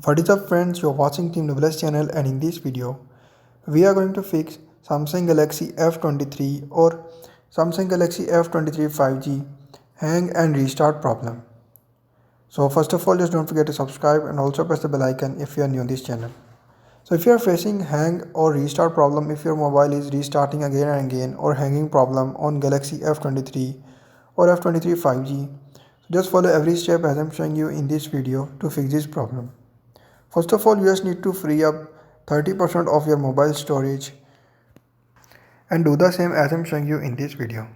What is up friends, you're watching Team Doubles channel, and in this video we are going to fix Samsung Galaxy F23 or Samsung Galaxy F23 5G hang and restart problem. So first of all, just don't forget to subscribe and also press the bell icon if you are new on this channel. So if you are facing hang or restart problem, if your mobile is restarting again and again, or hanging problem on Galaxy F23 or F23 5G, so just follow every step as I'm showing you in this video to fix this problem. First of all, you just need to free up 30% of your mobile storage and do the same as I'm showing you in this video.